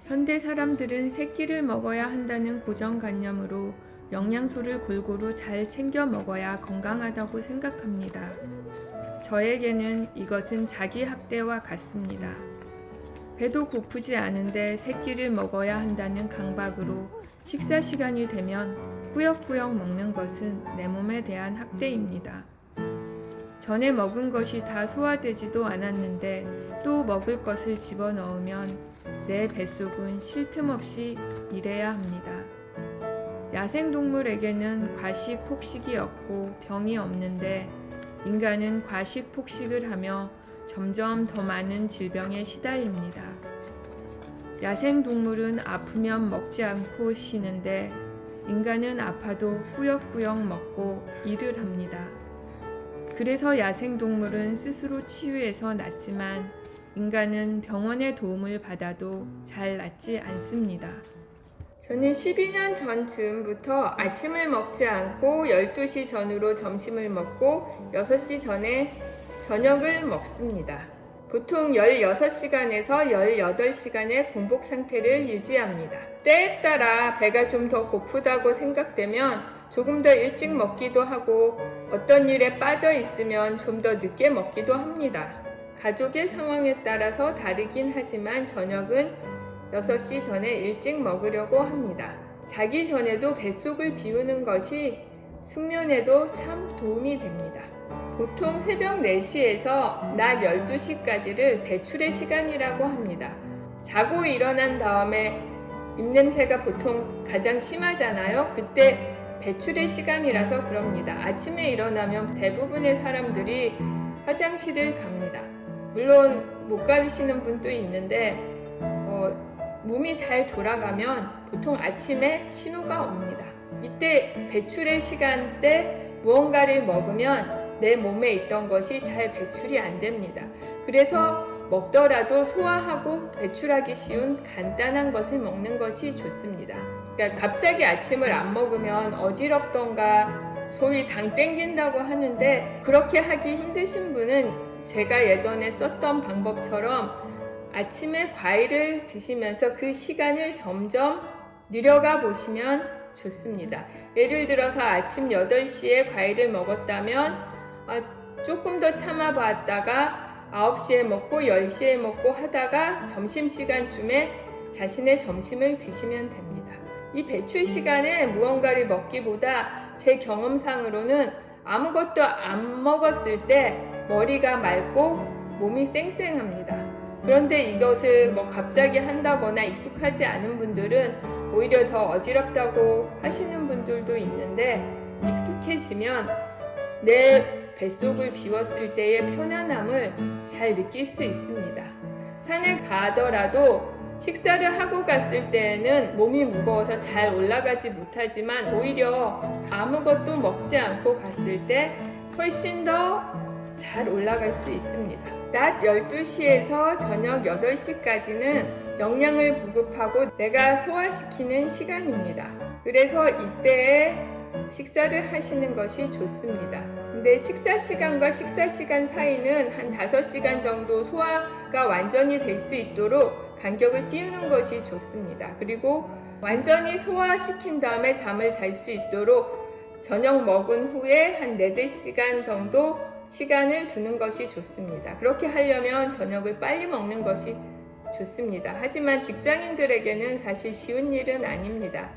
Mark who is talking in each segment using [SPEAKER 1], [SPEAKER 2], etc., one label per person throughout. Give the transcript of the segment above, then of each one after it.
[SPEAKER 1] 현대 사람들은 새끼를 먹어야 한다는 고정관념으로 영양소를 골고루 잘 챙겨 먹어야 건강하다고 생각합니다. 저에게는 이것은 자기 학대와 같습니다. 배도 고프지 않은데 새끼를 먹어야 한다는 강박으로 식사 시간이 되면 꾸역꾸역 먹는 것은 내 몸에 대한 학대입니다. 전에 먹은 것이 다 소화되지도 않았는데 또 먹을 것을 집어넣으면 내 뱃속은 쉴 틈 없이 일해야 합니다. 야생동물에게는 과식, 폭식이 없고 병이 없는데 인간은 과식, 폭식을 하며 점점 더 많은 질병에 시달립니다. 야생동물은 아프면 먹지 않고 쉬는데 인간은 아파도 꾸역꾸역 먹고 일을 합니다. 그래서 야생동물은 스스로 치유해서 낫지만 인간은 병원의 도움을 받아도 잘 낫지 않습니다. 저는 12년 전쯤부터 아침을 먹지 않고 12시 전후로 점심을 먹고 6시 전에 저녁을 먹습니다. 보통 16시간에서 18시간의 공복 상태를 유지합니다. 때에 따라 배가 좀 더 고프다고 생각되면 조금 더 일찍 먹기도 하고 어떤 일에 빠져 있으면 좀 더 늦게 먹기도 합니다. 가족의 상황에 따라서 다르긴 하지만 저녁은 6시 전에 일찍 먹으려고 합니다. 자기 전에도 뱃속을 비우는 것이 숙면에도 참 도움이 됩니다. 보통 새벽 4시에서 낮 12시까지를 배출의 시간이라고 합니다. 자고 일어난 다음에 입냄새가 보통 가장 심하잖아요. 그때 배출의 시간이라서 그럽니다. 아침에 일어나면 대부분의 사람들이 화장실을 갑니다. 물론 못 가시는 분도 있는데 몸이 잘 돌아가면 보통 아침에 신호가 옵니다. 이때 배출의 시간대 무언가를 먹으면 내 몸에 있던 것이 잘 배출이 안 됩니다. 그래서 먹더라도 소화하고 배출하기 쉬운 간단한 것을 먹는 것이 좋습니다. 그러니까 갑자기 아침을 안 먹으면 어지럽던가 소위 당 땡긴다고 하는데 그렇게 하기 힘드신 분은 제가 예전에 썼던 방법처럼 아침에 과일을 드시면서 그 시간을 점점 늘려가 보시면 좋습니다. 예를 들어서 아침 8시에 과일을 먹었다면 조금 더 참아봤다가 9시에 먹고 10시에 먹고 하다가 점심시간쯤에 자신의 점심을 드시면 됩니다. 이 배출 시간에 무언가를 먹기보다 제 경험상으로는 아무것도 안 먹었을 때 머리가 맑고 몸이 쌩쌩합니다. 그런데 이것을 갑자기 한다거나 익숙하지 않은 분들은 오히려 더 어지럽다고 하시는 분들도 있는데 익숙해지면 내 뱃속을 비웠을 때의 편안함을 잘 느낄 수 있습니다. 산에 가더라도 식사를 하고 갔을 때는 몸이 무거워서 잘 올라가지 못하지만 오히려 아무것도 먹지 않고 갔을 때 훨씬 더 잘 올라갈 수 있습니다. 낮 12시에서 저녁 8시까지는 영양을 보급하고 내가 소화시키는 시간입니다. 그래서 이때에 식사를 하시는 것이 좋습니다. 근데 식사 시간과 식사 시간 사이는 한 5시간 정도 소화가 완전히 될 수 있도록 간격을 띄우는 것이 좋습니다. 그리고 완전히 소화시킨 다음에 잠을 잘 수 있도록 저녁 먹은 후에 한 4-5시간 정도 시간을 두는 것이 좋습니다. 그렇게 하려면 저녁을 빨리 먹는 것이 좋습니다. 하지만 직장인들에게는 사실 쉬운 일은 아닙니다.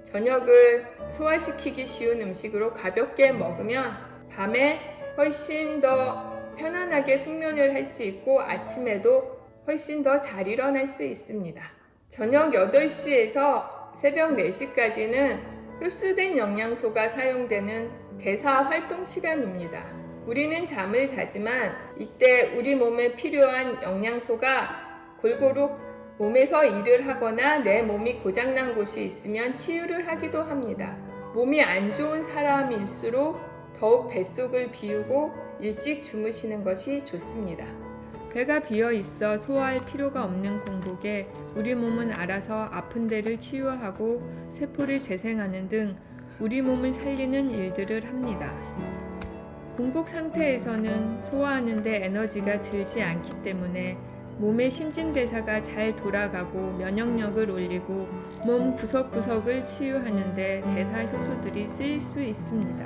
[SPEAKER 1] 저녁을 소화시키기 쉬운 음식으로 가볍게 먹으면 밤에 훨씬 더 편안하게 숙면을 할 수 있고 아침에도 훨씬 더 잘 일어날 수 있습니다. 저녁 8시에서 새벽 4시까지는 흡수된 영양소가 사용되는 대사 활동 시간입니다. 우리는 잠을 자지만 이때 우리 몸에 필요한 영양소가 골고루 몸에서 일을 하거나 내 몸이 고장난 곳이 있으면 치유를 하기도 합니다. 몸이 안 좋은 사람일수록 더욱 뱃속을 비우고 일찍 주무시는 것이 좋습니다. 배가 비어 있어 소화할 필요가 없는 공복에 우리 몸은 알아서 아픈 데를 치유하고 세포를 재생하는 등 우리 몸을 살리는 일들을 합니다. 공복 상태에서는 소화하는 데 에너지가 들지 않기 때문에 몸의 신진대사가 잘 돌아가고 면역력을 올리고 몸 구석구석을 치유하는데 대사 효소들이 쓰일 수 있습니다.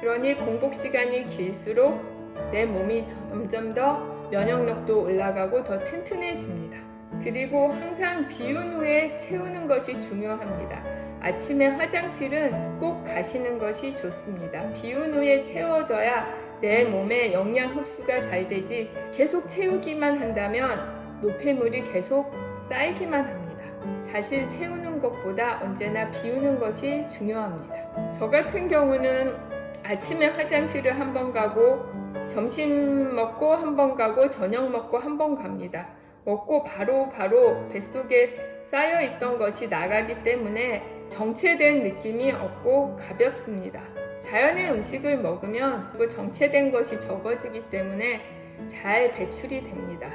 [SPEAKER 1] 그러니 공복 시간이 길수록 내 몸이 점점 더 면역력도 올라가고 더 튼튼해집니다. 그리고 항상 비운 후에 채우는 것이 중요합니다. 아침에 화장실은 꼭 가시는 것이 좋습니다. 비운 후에 채워져야 내 몸에 영양 흡수가 잘 되지 계속 채우기만 한다면 노폐물이 계속 쌓이기만 합니다. 사실 채우는 것보다 언제나 비우는 것이 중요합니다. 저 같은 경우는 아침에 화장실을 한 번 가고 점심 먹고 한 번 가고 저녁 먹고 한 번 갑니다. 먹고 바로 뱃속에 쌓여있던 것이 나가기 때문에 정체된 느낌이 없고 가볍습니다. 자연의 음식을 먹으면 그 정체된 것이 적어지기 때문에 잘 배출이 됩니다.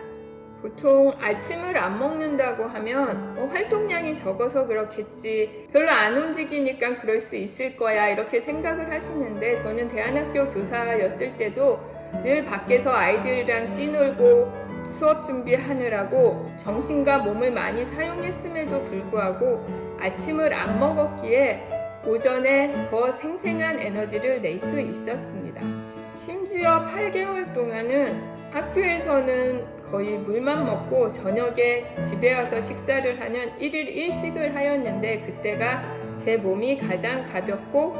[SPEAKER 1] 보통 아침을 안 먹는다고 하면 활동량이 적어서 그렇겠지, 별로 안 움직이니까 그럴 수 있을 거야 이렇게 생각을 하시는데, 저는 대안학교 교사였을 때도 늘 밖에서 아이들이랑 뛰놀고 수업 준비하느라고 정신과 몸을 많이 사용했음에도 불구하고 아침을 안 먹었기에 오전에 더 생생한 에너지를 낼 수 있었습니다. 심지어 8개월 동안은 학교에서는 거의 물만 먹고 저녁에 집에 와서 식사를 하는 1일 1식을 하였는데, 그때가 제 몸이 가장 가볍고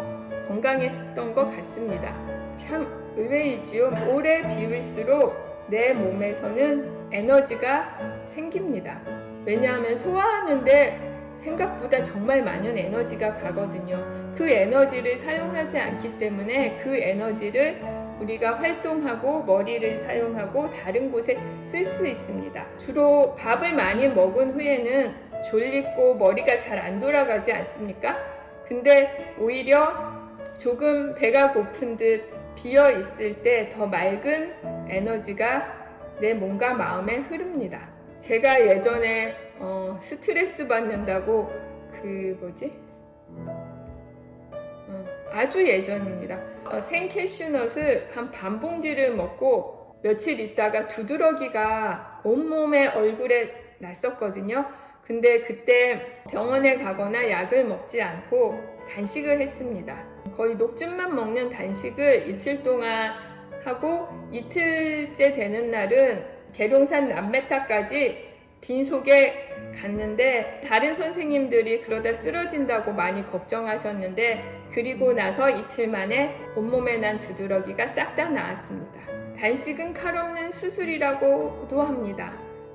[SPEAKER 1] 건강했던 것 같습니다. 참 의외이지요. 오래 비울수록 내 몸에서는 에너지가 생깁니다. 왜냐하면 소화하는데 생각보다 정말 많은 에너지가 가거든요. 그 에너지를 사용하지 않기 때문에 그 에너지를 우리가 활동하고 머리를 사용하고 다른 곳에 쓸 수 있습니다. 주로 밥을 많이 먹은 후에는 졸리고 머리가 잘 안 돌아가지 않습니까? 근데 오히려 조금 배가 고픈 듯 비어 있을 때 더 맑은 에너지가 내 몸과 마음에 흐릅니다. 제가 예전에 스트레스 받는다고 아주 예전입니다. 생캐슈넛을 한 반 봉지를 먹고 며칠 있다가 두드러기가 온몸에 얼굴에 났었거든요. 근데 그때 병원에 가거나 약을 먹지 않고 단식을 했습니다. 거의 녹즙만 먹는 단식을 이틀 동안 하고, 이틀째 되는 날은 계룡산 남메타까지 빈속에 갔는데 다른 선생님들이 그러다 쓰러진다고 많이 걱정하셨는데, 그리고 나서 이틀 만에 온몸에 난 두드러기가 싹 다 나았습니다. 단식은 칼 없는 수술이라고도 합니다.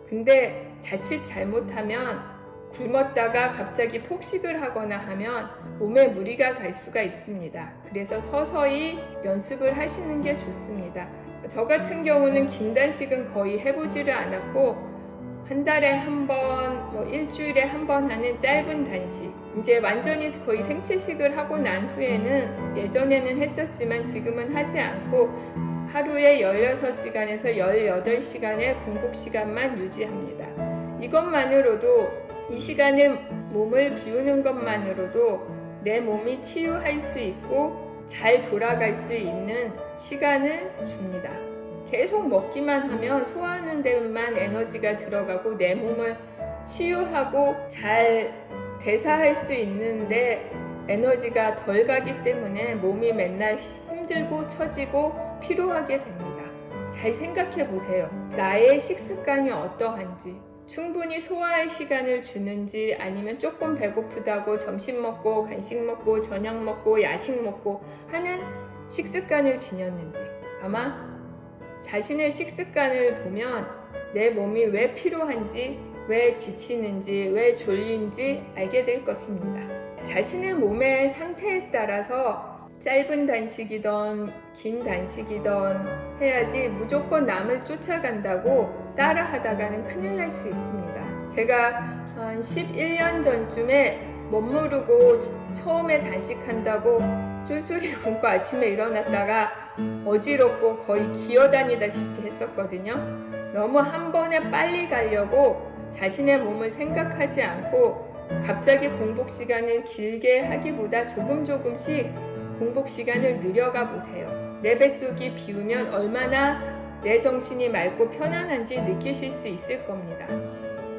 [SPEAKER 1] 근데 자칫 잘못하면 굶었다가 갑자기 폭식을 하거나 하면 몸에 무리가 갈 수가 있습니다. 그래서 서서히 연습을 하시는 게 좋습니다. 저 같은 경우는 긴 단식은 거의 해보지를 않았고, 한 달에 한 번, 일주일에 한 번 하는 짧은 단식, 이제 완전히 거의 생채식을 하고 난 후에는, 예전에는 했었지만 지금은 하지 않고 하루에 16시간에서 18시간의 공복 시간만 유지합니다. 이것만으로도, 이 시간에 몸을 비우는 것만으로도 내 몸이 치유할 수 있고 잘 돌아갈 수 있는 시간을 줍니다. 계속 먹기만 하면 소화하는 데만 에너지가 들어가고 내 몸을 치유하고 잘 대사할 수 있는데 에너지가 덜 가기 때문에 몸이 맨날 힘들고 처지고 피로하게 됩니다. 잘 생각해 보세요. 나의 식습관이 어떠한지, 충분히 소화할 시간을 주는지, 아니면 조금 배고프다고 점심 먹고 간식 먹고 저녁 먹고 야식 먹고 하는 식습관을 지녔는지, 아마 자신의 식습관을 보면 내 몸이 왜 피로한지, 왜 지치는지, 왜 졸린지 알게 될 것입니다. 자신의 몸의 상태에 따라서 짧은 단식이든 긴 단식이든 해야지 무조건 남을 쫓아간다고 따라 하다가는 큰일 날 수 있습니다. 제가 한 11년 전쯤에 멋모르고 처음에 단식한다고 쫄쫄이 굶고 아침에 일어났다가 어지럽고 거의 기어다니다시피 했었거든요. 너무 한 번에 빨리 가려고 자신의 몸을 생각하지 않고 갑자기 공복 시간을 길게 하기보다 조금씩 공복 시간을 늘려가 보세요. 내 뱃속이 비우면 얼마나 내 정신이 맑고 편안한지 느끼실 수 있을 겁니다.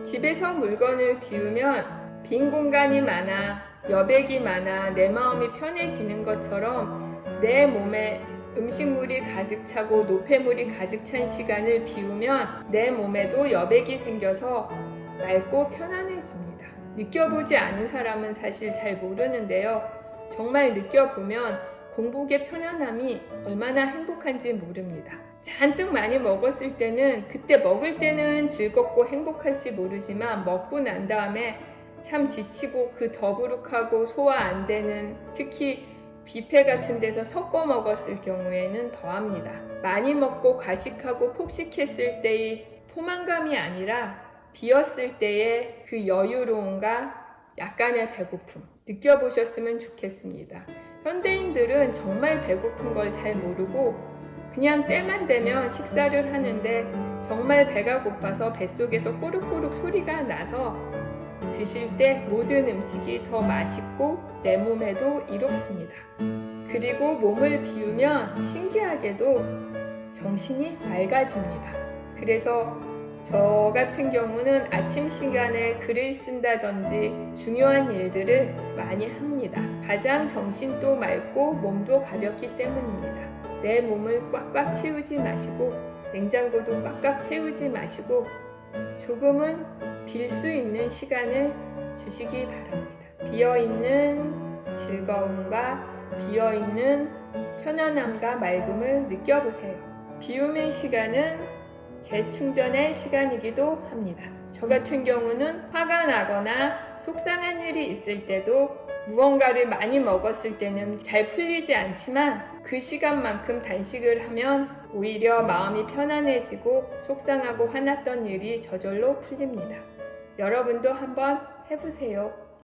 [SPEAKER 1] 집에서 물건을 비우면 빈 공간이 많아, 여백이 많아 내 마음이 편해지는 것처럼 내 몸에 음식물이 가득 차고 노폐물이 가득 찬 시간을 비우면 내 몸에도 여백이 생겨서 맑고 편안해집니다. 느껴보지 않은 사람은 사실 잘 모르는데요. 정말 느껴보면 공복의 편안함이 얼마나 행복한지 모릅니다. 잔뜩 많이 먹었을 때는 그때 먹을 때는 즐겁고 행복할지 모르지만 먹고 난 다음에 참 지치고 그 더부룩하고 소화 안 되는, 특히 뷔페 같은 데서 섞어 먹었을 경우에는 더합니다. 많이 먹고 과식하고 폭식했을 때의 포만감이 아니라 비었을 때의 그 여유로움과 약간의 배고픔 느껴보셨으면 좋겠습니다. 현대인들은 정말 배고픈 걸 잘 모르고 그냥 때만 되면 식사를 하는데 정말 배가 고파서 뱃속에서 꼬르꼬르 소리가 나서 드실 때 모든 음식이 더 맛있고 내 몸에도 이롭습니다. 그리고 몸을 비우면 신기하게도 정신이 맑아집니다. 그래서 저 같은 경우는 아침 시간에 글을 쓴다든지 중요한 일들을 많이 합니다. 가장 정신도 맑고 몸도 가볍기 때문입니다. 내 몸을 꽉꽉 채우지 마시고 냉장고도 꽉꽉 채우지 마시고 조금은 빌 수 있는 시간을 주시기 바랍니다. 비어있는 즐거움과 비어있는 편안함과 맑음을 느껴보세요. 비움의 시간은 재충전의 시간이기도 합니다. 저 같은 경우는 화가 나거나 속상한 일이 있을 때도 무언가를 많이 먹었을 때는 잘 풀리지 않지만 그 시간만큼 단식을 하면 오히려 마음이 편안해지고 속상하고 화났던 일이 저절로 풀립니다. 여러분도 한번 해보세요.